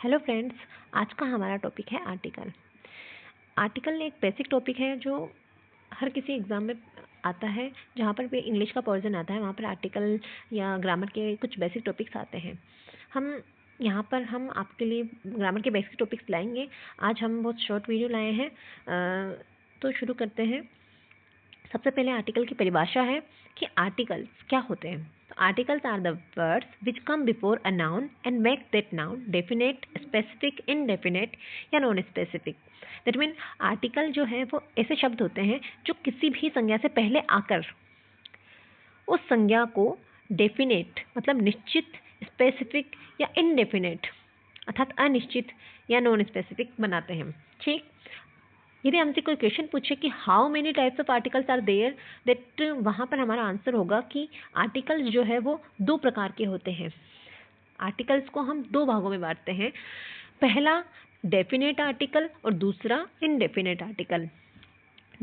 Hello friends, आज का हमारा टॉपिक है आर्टिकल। आर्टिकल एक बेसिक टॉपिक है जो हर किसी एग्ज़ाम में आता है। जहाँ पर भी इंग्लिश का पोर्शन आता है वहाँ पर आर्टिकल या ग्रामर के कुछ बेसिक टॉपिक्स आते हैं। हम आपके लिए ग्रामर के बेसिक टॉपिक्स लाएंगे। आज हम बहुत शॉर्ट वीडियो लाए हैं, तो शुरू करते हैं। सबसे पहले आर्टिकल की परिभाषा है कि आर्टिकल्स क्या होते हैं। Articles are the words which come before a noun and make that noun definite, specific, indefinite या non specific. That mean article जो है वो ऐसे शब्द होते हैं जो किसी भी संज्ञा से पहले आकर उस संज्ञा को डेफिनेट मतलब निश्चित, स्पेसिफिक या इनडेफिनेट अर्थात अनिश्चित या नॉन स्पेसिफिक बनाते हैं। ठीक, यदि हमसे कोई क्वेश्चन पूछे कि how many types of articles are there, that वहाँ पर हमारा आंसर होगा कि आर्टिकल्स जो है वो दो प्रकार के होते हैं। आर्टिकल्स को हम दो भागों में बांटते हैं, पहला डेफिनेट आर्टिकल और दूसरा इनडेफिनेट आर्टिकल।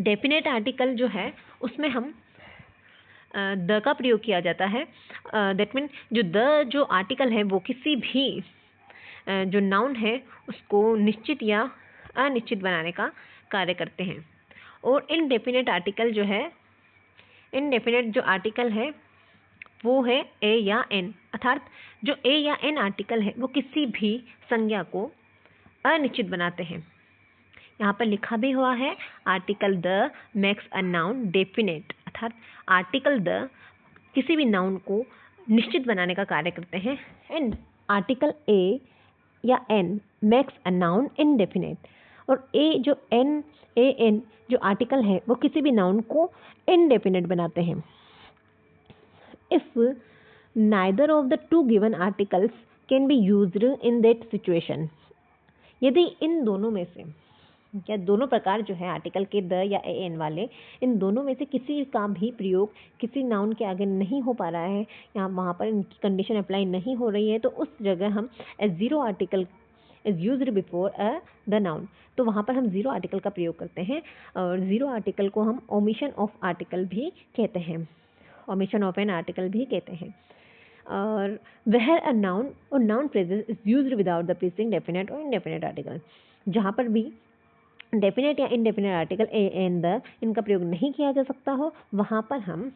डेफिनेट आर्टिकल जो है उसमें हम द का प्रयोग किया जाता है। दैट मीन जो आर्टिकल है वो किसी भी जो नाउन है उसको निश्चित या अनिश्चित बनाने का कार्य करते हैं। और इनडेफिनेट आर्टिकल जो आर्टिकल है वो है ए या एन, अर्थात जो ए या एन आर्टिकल है वो किसी भी संज्ञा को अनिश्चित बनाते हैं। यहाँ पर लिखा भी हुआ है article the makes a noun definite, अर्थात आर्टिकल द किसी भी नाउन को निश्चित बनाने का कार्य करते हैं। एंड आर्टिकल ए या an makes a noun indefinite, और ए एन जो आर्टिकल है वो किसी भी नाउन को इनडेफिनेट बनाते हैं। If neither of the two given articles can be used in that situation, यदि इन दोनों में से या दोनों प्रकार जो है आर्टिकल के द या ए एन वाले, इन दोनों में से किसी का भी प्रयोग किसी नाउन के आगे नहीं हो पा रहा है या वहाँ पर इनकी कंडीशन अप्लाई नहीं हो रही है, तो उस जगह हम as zero article is used before the noun, तो वहाँ पर हम जीरो आर्टिकल का प्रयोग करते हैं। और जीरो आर्टिकल को हम ओमिशन ऑफ आर्टिकल भी कहते हैं, ओमिशन ऑफ एन आर्टिकल भी कहते हैं। और वेयर अ नाउन और noun phrases is used without the preceding definite और इनडेफिनेट आर्टिकल, जहाँ पर भी डेफिनेट या indefinite article A and the इनका प्रयोग नहीं किया जा सकता हो, वहाँ पर हम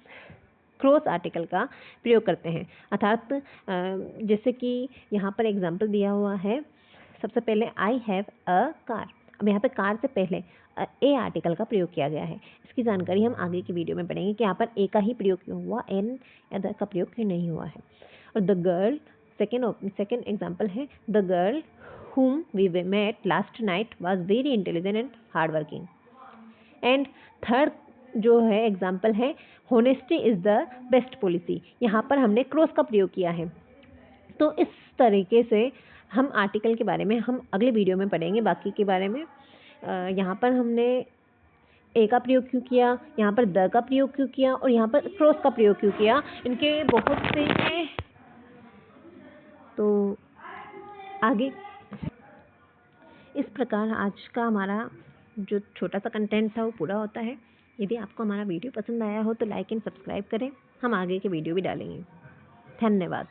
क्रॉस आर्टिकल का प्रयोग करते हैं। अर्थात जैसे कि यहाँ पर एग्जाम्पल दिया हुआ है, सबसे पहले आई हैव अ कार। अब यहाँ पे कार से पहले ए आर्टिकल का प्रयोग किया गया है। इसकी जानकारी हम आगे की वीडियो में पढ़ेंगे कि यहाँ पर ए का ही प्रयोग क्यों हुआ, एन या द का प्रयोग क्यों नहीं हुआ है। और द गर्ल सेकेंड एग्जाम्पल है, the girl whom we met last night was very intelligent and hardworking. And third जो है एग्जाम्पल है, honesty is the best policy। यहाँ पर हमने क्रॉस का प्रयोग किया है। तो इस तरीके से हम आर्टिकल के बारे में हम अगले वीडियो में पढ़ेंगे बाकी के बारे में। यहाँ पर हमने ए का प्रयोग क्यों किया, यहाँ पर द का प्रयोग क्यों किया और यहाँ पर क्रॉस का प्रयोग क्यों किया, इनके बहुत से हैं। तो आगे इस प्रकार आज का हमारा जो छोटा सा कंटेंट था वो पूरा होता है। यदि आपको हमारा वीडियो पसंद आया हो तो लाइक एंड सब्सक्राइब करें, हम आगे के वीडियो भी डालेंगे। धन्यवाद।